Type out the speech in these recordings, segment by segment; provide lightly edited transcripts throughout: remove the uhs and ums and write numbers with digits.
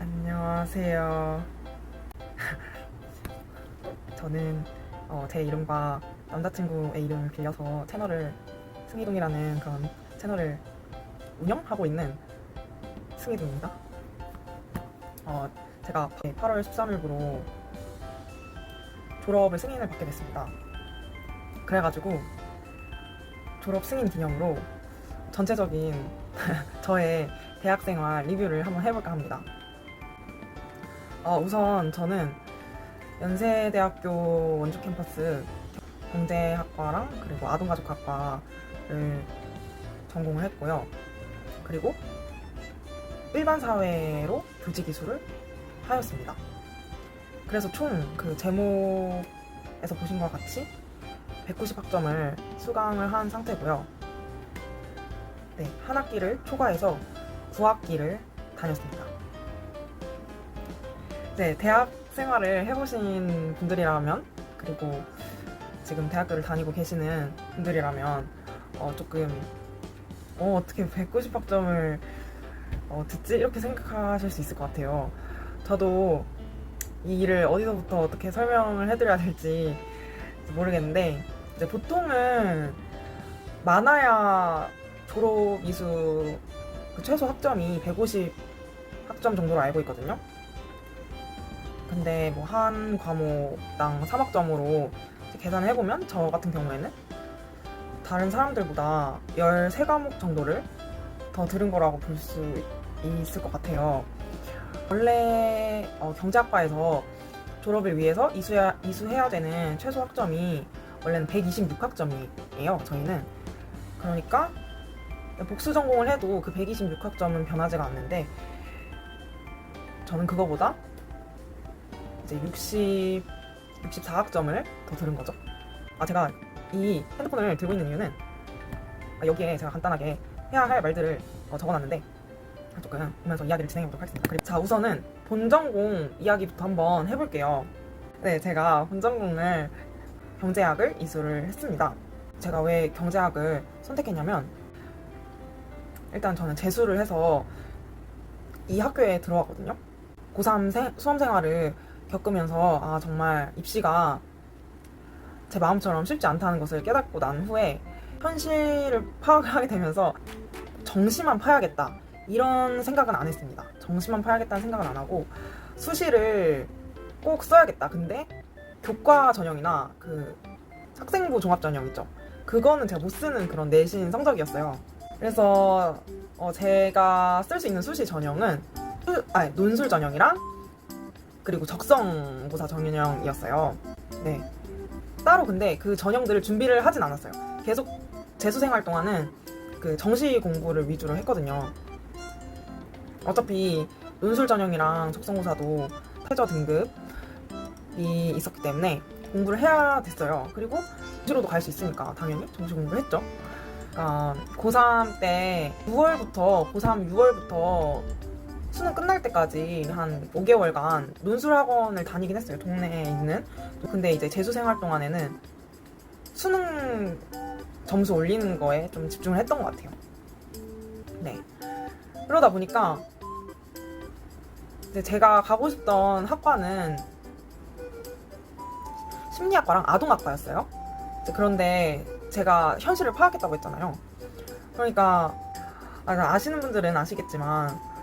안녕하세요. 저는 제 이름과 남자친구의 이름을 빌려서 승희동이라는 그런 채널을 운영하고 있는 승희동입니다. 제가 8월 13일부로 졸업을 승인을 받게 됐습니다. 그래가지고 졸업 승인 기념으로 전체적인 저의 대학생활 리뷰를 한번 해볼까 합니다. 우선 저는 연세대학교 원주 캠퍼스 경제학과랑 그리고 아동가족학과를 전공을 했고요. 그리고 일반 사회로 교직이수를 하였습니다. 그래서 총 그 제목에서 보신 것 같이 190학점을 수강을 한 상태고요. 네, 한 학기를 초과해서 9학기를 다녔습니다. 네, 대학 생활을 해보신 분들이라면, 그리고 지금 대학교를 다니고 계시는 분들이라면 조금 어떻게 190학점을 듣지? 이렇게 생각하실 수 있을 것 같아요. 저도 이 일을 어디서부터 어떻게 설명을 해드려야 될지 모르겠는데, 이제 보통은 많아야 졸업 이수 그 최소 학점이 150학점 정도로 알고 있거든요. 근데 뭐 한 과목당 3학점으로 계산을 해보면 저 같은 경우에는 다른 사람들보다 13과목 정도를 더 들은 거라고 볼 수 있을 것 같아요. 원래 경제학과에서 졸업을 위해서 이수해야 되는 최소 학점이 원래는 126학점이에요, 저희는. 그러니까 복수 전공을 해도 그 126학점은 변하지가 않는데, 저는 그거보다 이제 64학점을 더 들은 거죠. 제가 이 핸드폰을 들고 있는 이유는 여기에 제가 간단하게 해야 할 말들을 적어놨는데 조금 보면서 이야기를 진행해보도록 하겠습니다. 자, 우선은 본전공 이야기부터 한번 해볼게요. 네, 제가 본전공을 경제학을 이수를 했습니다. 제가 왜 경제학을 선택했냐면, 일단 저는 재수를 해서 이 학교에 들어왔거든요. 고3 수험 생활을 겪으면서 정말 입시가 제 마음처럼 쉽지 않다는 것을 깨닫고 난 후에 현실을 파악을 하게 되면서 정시만 파야겠다 이런 생각은 안 했습니다. 정시만 파야겠다는 생각은 안 하고 수시를 꼭 써야겠다. 근데 교과 전형이나 그 학생부 종합 전형 있죠, 그거는 제가 못 쓰는 그런 내신 성적이었어요. 그래서 제가 쓸 수 있는 수시 전형은 논술 전형이랑 그리고 적성고사 전형이었어요. 네. 따로 근데 그 전형들을 준비를 하진 않았어요. 계속 재수 생활 동안은 그 정시 공부를 위주로 했거든요. 어차피 논술 전형이랑 적성고사도 최저 등급이 있었기 때문에 공부를 해야 됐어요. 그리고 정시로도 갈 수 있으니까 당연히 정시 공부를 했죠. 고3 때 고3 6월부터 수능 끝날 때까지 한 5개월간 논술 학원을 다니긴 했어요, 동네에 있는. 근데 이제 재수 생활 동안에는 수능 점수 올리는 거에 좀 집중을 했던 것 같아요. 네. 그러다 보니까 이제 제가 가고 싶던 학과는 심리학과랑 아동학과였어요. 그런데 제가 현실을 파악했다고 했잖아요. 그러니까 아시는 분들은 아시겠지만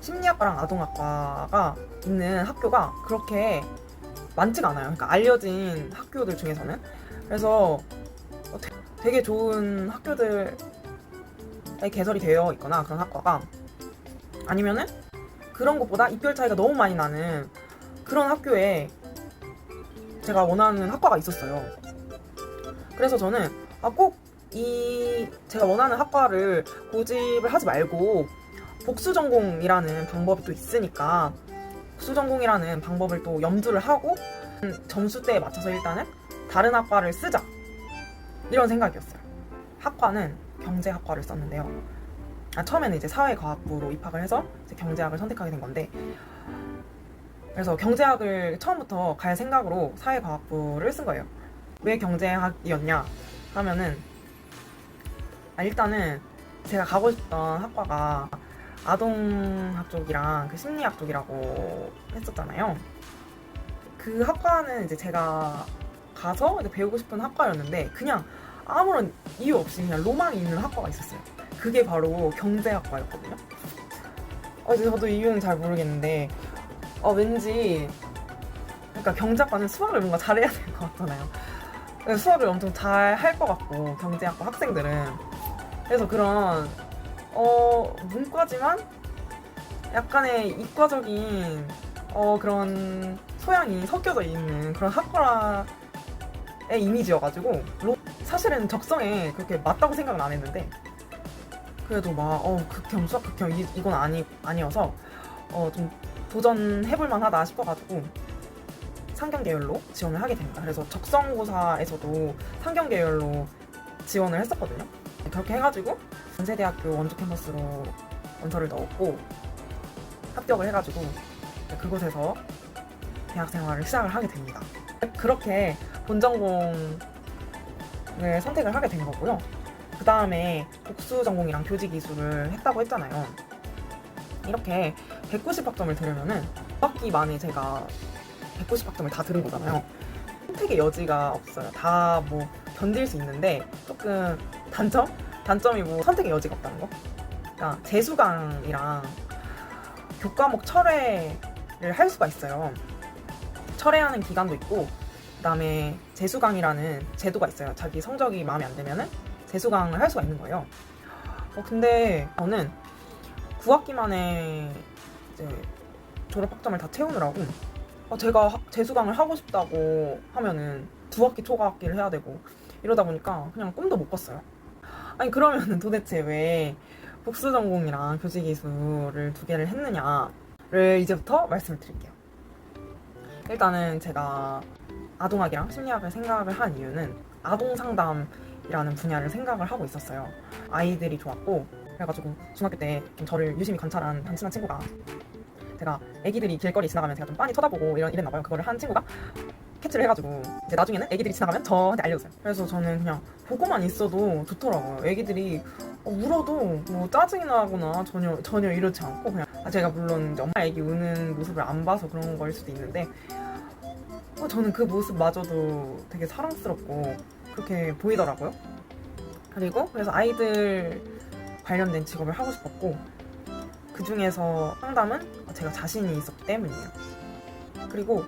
심리학과랑 아동학과가 있는 학교가 그렇게 많지가 않아요. 그러니까 알려진 학교들 중에서는. 그래서 되게 좋은 학교들에 개설이 되어 있거나 그런 학과가, 아니면은 그런 것보다 입결 차이가 너무 많이 나는 그런 학교에 제가 원하는 학과가 있었어요. 그래서 저는 꼭 제가 원하는 학과를 고집을 하지 말고 복수 전공이라는 방법이 또 있으니까 복수 전공이라는 방법을 또 염두를 하고 점수대에 맞춰서 일단은 다른 학과를 쓰자, 이런 생각이었어요. 학과는 경제학과를 썼는데요. 처음에는 이제 사회과학부로 입학을 해서 이제 경제학을 선택하게 된 건데, 그래서 경제학을 처음부터 갈 생각으로 사회과학부를 쓴 거예요. 왜 경제학이었냐 하면은 일단은 제가 가고 싶던 학과가 아동학 쪽이랑 그 심리학 쪽이라고 했었잖아요. 그 학과는 이제 제가 가서 이제 배우고 싶은 학과였는데 그냥 아무런 이유 없이 그냥 로망이 있는 학과가 있었어요. 그게 바로 경제학과였거든요. 이제 저도 이유는 잘 모르겠는데 왠지 그러니까 경제학과는 수학을 뭔가 잘해야 될 것 같잖아요. 수학을 엄청 잘 할 것 같고 경제학과 학생들은 그래서 그런 문과지만 약간의 이과적인 그런 소양이 섞여져 있는 그런 학과의 이미지여가지고 사실은 적성에 그렇게 맞다고 생각은 안 했는데 그래도 막 극혐 수학 극혐 이건 아니어서 좀 도전해볼 만하다 싶어가지고 상경계열로 지원을 하게 됩니다. 그래서 적성고사에서도 상경계열로 지원을 했었거든요. 그렇게 해가지고 연세대학교 원주 캠퍼스로 원서를 넣었고 합격을 해가지고 그곳에서 대학 생활을 시작을 하게 됩니다. 그렇게 본전공을 선택을 하게 된 거고요. 그 다음에 복수 전공이랑 교직 이수를 했다고 했잖아요. 이렇게 190학점을 들으면은 2학기 만에 제가 190학점을 다 들은 거잖아요. 선택의 여지가 없어요. 다 뭐 견딜 수 있는데 조금 단점이 뭐 선택의 여지가 없다는 거. 그러니까 재수강이랑 교과목 철회를 할 수가 있어요. 철회하는 기간도 있고 그다음에 재수강이라는 제도가 있어요. 자기 성적이 마음에 안 들면은 재수강을 할 수가 있는 거예요. 근데 저는 9학기 만에 이제 졸업학점을 다 채우느라고 제가 재수강을 하고 싶다고 하면은 2학기 초과학기를 해야 되고 이러다 보니까 그냥 꿈도 못 꿨어요. 아니 그러면은 도대체 왜 복수 전공이랑 교직 이수를 2개를 했느냐를 이제부터 말씀을 드릴게요. 일단은 제가 아동학이랑 심리학을 생각을 한 이유는 아동 상담이라는 분야를 생각을 하고 있었어요. 아이들이 좋았고 그래가지고 중학교 때 좀 저를 유심히 관찰한 한 친한 친구가 제가 애기들이 길거리 지나가면 제가 좀 빤히 쳐다보고 이랬나 봐요. 그거를 한 친구가 캡처를 해가지고 이제 나중에는 애기들이 지나가면 저한테 알려줬어요. 그래서 저는 그냥 보고만 있어도 좋더라고요. 애기들이 울어도 뭐 짜증이 나거나 전혀 이렇지 않고 그냥 제가 물론 이제 엄마 애기 우는 모습을 안 봐서 그런 거일 수도 있는데 저는 그 모습마저도 되게 사랑스럽고 그렇게 보이더라고요. 그리고 그래서 아이들 관련된 직업을 하고 싶었고 그 중에서 상담은 제가 자신이 있었기 때문이에요. 그리고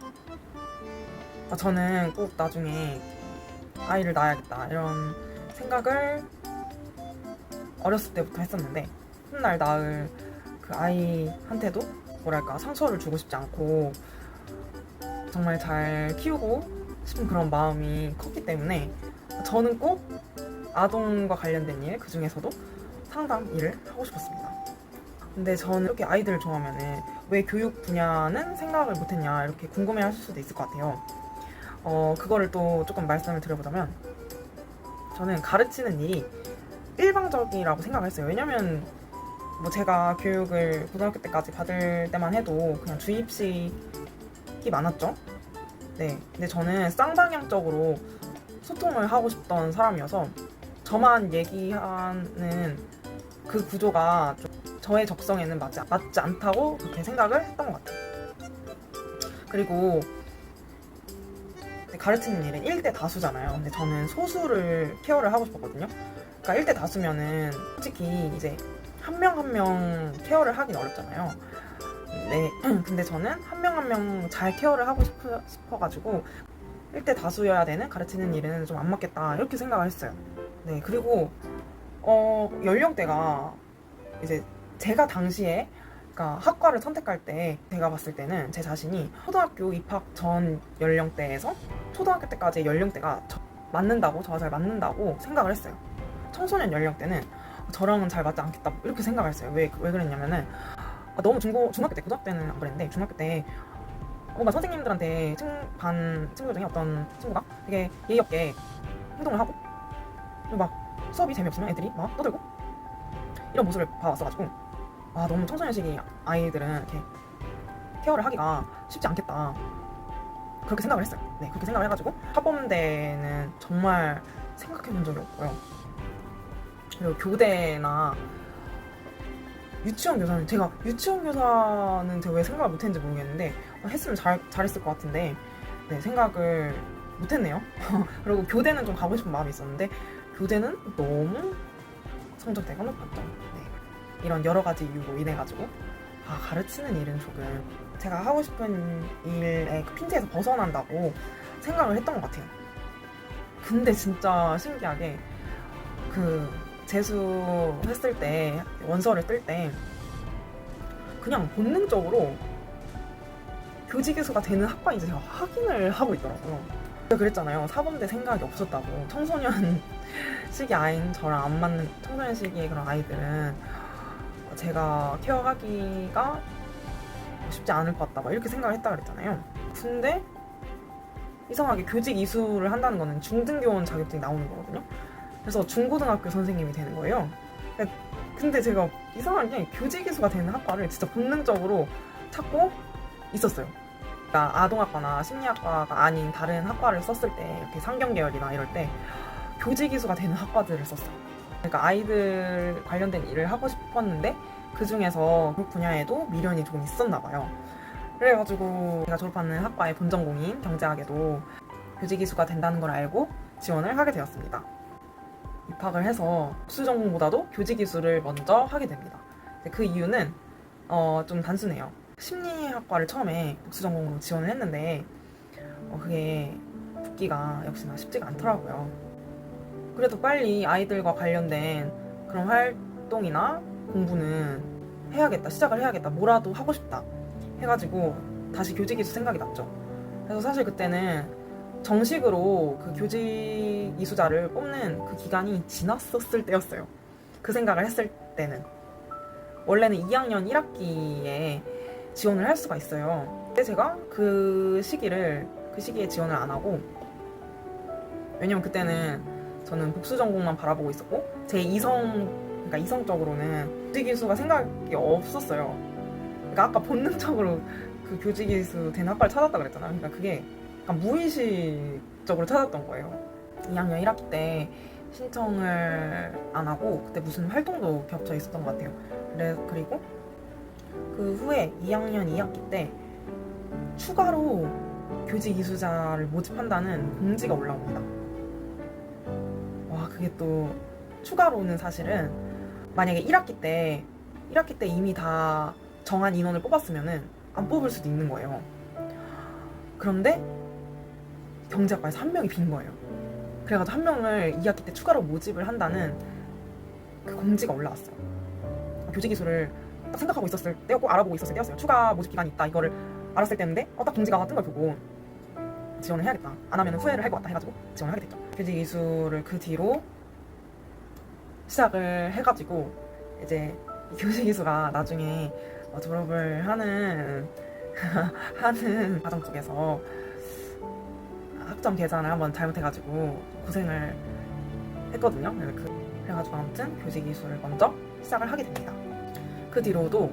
저는 꼭 나중에 아이를 낳아야겠다 이런 생각을 어렸을 때부터 했었는데 훗날 낳을 그 아이한테도 뭐랄까 상처를 주고 싶지 않고 정말 잘 키우고 싶은 그런 마음이 컸기 때문에 저는 꼭 아동과 관련된 일, 그 중에서도 상담 일을 하고 싶었습니다. 근데 저는 이렇게 아이들을 좋아하면은 왜 교육 분야는 생각을 못했냐 이렇게 궁금해 하실 수도 있을 것 같아요. 그거를 또 조금 말씀을 드려보자면 저는 가르치는 일이 일방적이라고 생각을 했어요. 왜냐면 뭐 제가 교육을 고등학교 때까지 받을 때만 해도 그냥 주입식이 많았죠. 네, 근데 저는 쌍방향적으로 소통을 하고 싶던 사람이어서 저만 얘기하는 그 구조가 좀 저의 적성에는 맞지 않다고 그렇게 생각을 했던 것 같아요. 그리고 가르치는 일은 1대 다수잖아요. 근데 저는 소수를 케어를 하고 싶었거든요. 그러니까 1대 다수면은 솔직히 이제 한 명 한 명 케어를 하긴 어렵잖아요. 네, 근데 저는 한 명 한 명 잘 케어를 하고 싶어가지고 1대 다수여야 되는 가르치는 일은 좀 안 맞겠다 이렇게 생각을 했어요. 네, 그리고 연령대가 이제 제가 당시에 그러니까 학과를 선택할 때 제가 봤을 때는 제 자신이 초등학교 입학 전 연령대에서 초등학교 때까지의 연령대가 저와 잘 맞는다고 생각을 했어요. 청소년 연령대는 저랑은 잘 맞지 않겠다 이렇게 생각을 했어요. 왜 그랬냐면은 너무 중학교 때, 고등학교 때는 안 그랬는데 중학교 때 뭔가 선생님들한테 반 친구 중에 어떤 친구가 되게 예의 없게 행동을 하고 그리고 막 수업이 재미없으면 애들이 막 떠들고 이런 모습을 봐왔어가지고 너무 청소년 시기 아이들은 이렇게 케어를 하기가 쉽지 않겠다 그렇게 생각을 했어요. 네, 그렇게 생각을 해가지고 학범대는 정말 생각해본 적이 없고요. 그리고 교대나 유치원 교사는 제가 왜 생각을 못했는지 모르겠는데 했으면 잘했을 것 같은데 네, 생각을 못했네요. 그리고 교대는 좀 가고 싶은 마음이 있었는데 교대는 너무 성적대가 높았죠. 네. 이런 여러 가지 이유로 인해 가지고 가르치는 일은 조금 제가 하고 싶은 일의 그 핀트에서 벗어난다고 생각을 했던 것 같아요. 근데 진짜 신기하게 그 재수했을 때 원서를 뜰 때 그냥 본능적으로 교직교수가 되는 학과인지 제가 확인을 하고 있더라고요. 제가 그랬잖아요. 사범대 생각이 없었다고. 청소년 시기 아이인 저랑 안 맞는 청소년 시기의 그런 아이들은 제가 케어하기가 쉽지 않을 것 같다 막 이렇게 생각을 했다 그랬잖아요. 근데 이상하게 교직 이수를 한다는 거는 중등교원 자격증이 나오는 거거든요. 그래서 중고등학교 선생님이 되는 거예요. 근데 제가 이상하게 교직 이수가 되는 학과를 진짜 본능적으로 찾고 있었어요. 그러니까 아동학과나 심리학과가 아닌 다른 학과를 썼을 때 이렇게 상경계열이나 이럴 때 교직 이수가 되는 학과들을 썼어요. 그러니까 아이들 관련된 일을 하고 싶었는데 그 중에서 그 분야에도 미련이 조금 있었나 봐요. 그래가지고 제가 졸업하는 학과의 본전공인 경제학에도 교직이수가 된다는 걸 알고 지원을 하게 되었습니다. 입학을 해서 복수전공보다도 교직이수를 먼저 하게 됩니다. 그 이유는 좀 단순해요. 심리학과를 처음에 복수전공으로 지원을 했는데 그게 붙기가 역시나 쉽지가 않더라고요. 그래도 빨리 아이들과 관련된 그런 활동이나 공부는 시작을 해야겠다, 뭐라도 하고 싶다 해가지고 다시 교직이수 생각이 났죠. 그래서 사실 그때는 정식으로 그 교직 이수자를 뽑는 그 기간이 지났었을 때였어요. 그 생각을 했을 때는 원래는 2학년 1학기에 지원을 할 수가 있어요. 근데 제가 그 시기에 지원을 안 하고, 왜냐면 그때는 저는 복수 전공만 바라보고 있었고 제 그러니까 이성적으로는 교직이수가 생각이 없었어요. 그러니까 아까 본능적으로 그 교직이수 된 학과를 찾았다 그랬잖아요. 그러니까 그게 약간 무의식적으로 찾았던 거예요. 2학년 1학기 때 신청을 안 하고 그때 무슨 활동도 겹쳐 있었던 것 같아요. 그리고 그 후에 2학년 2학기 때 추가로 교직 이수자를 모집한다는 공지가 올라옵니다. 와, 그게 또 추가로는 사실은 만약에 1학기 때 이미 다 정한 인원을 뽑았으면은 안 뽑을 수도 있는 거예요. 그런데 경제학과에서 한 명이 빈 거예요. 그래가지고 한 명을 2학기 때 추가로 모집을 한다는 그 공지가 올라왔어요. 교직 이수를 딱 생각하고 있었을 때였고 알아보고 있었을 때였어요. 추가 모집 기간이 있다 이거를 알았을 때인데 딱 공지가 뜬 걸 보고 지원을 해야겠다. 안 하면 후회를 할 것 같다 해가지고 지원을 하게 됐죠. 교직 이수를 그 뒤로 시작을 해가지고 이제 교직 이수가 나중에 졸업을 하는 과정 쪽에서 학점 계산을 한번 잘못해가지고 고생을 했거든요. 그래가지고 아무튼 교직 이수를 먼저 시작을 하게 됩니다. 그 뒤로도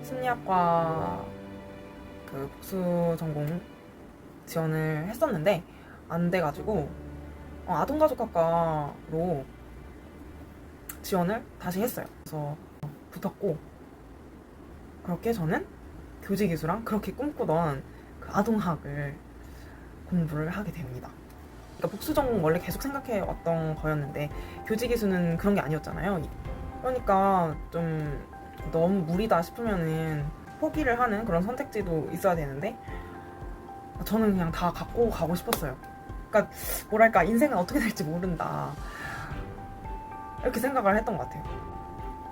심리학과 그 복수 전공 지원을 했었는데 안 돼가지고 아동가족학과로 지원을 다시 했어요. 그래서 붙었고 그렇게 저는 교직이수랑 그렇게 꿈꾸던 그 아동학을 공부를 하게 됩니다. 그러니까 복수 전공 원래 계속 생각해 왔던 거였는데 교직이수는 그런 게 아니었잖아요. 그러니까 좀 너무 무리다 싶으면은 포기를 하는 그런 선택지도 있어야 되는데 저는 그냥 다 갖고 가고 싶었어요. 그러니까 뭐랄까 인생은 어떻게 될지 모른다 이렇게 생각을 했던 것 같아요.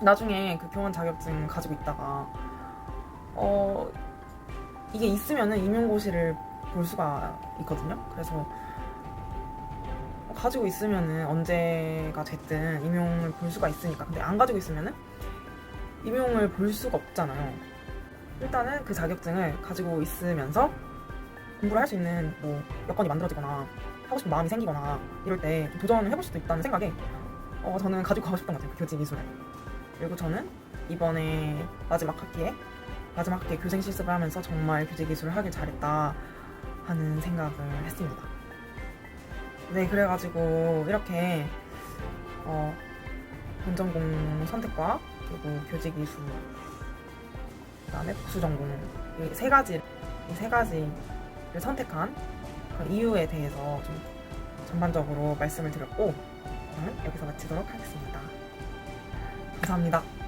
나중에 그 교원 자격증 가지고 있다가 이게 있으면은 임용고시를 볼 수가 있거든요. 그래서 가지고 있으면은 언제가 됐든 임용을 볼 수가 있으니까. 근데 안 가지고 있으면은 임용을 볼 수가 없잖아요. 일단은 그 자격증을 가지고 있으면서 공부를 할 수 있는 뭐 여건이 만들어지거나 하고 싶은 마음이 생기거나 이럴 때 좀 도전을 해볼 수도 있다는 생각에 저는 가지고 가고 싶던 것 같아요. 교직 이수를. 그리고 저는 이번에 마지막 학기에 교생 실습을 하면서 정말 교직 이수를 하길 잘했다 하는 생각을 했습니다. 네, 그래가지고 이렇게 본전공 선택과 그리고 교직이수, 그다음에 복수전공 이 세 가지를 선택한 그 이유에 대해서 좀 전반적으로 말씀을 드렸고, 저는 여기서 마치도록 하겠습니다. 감사합니다.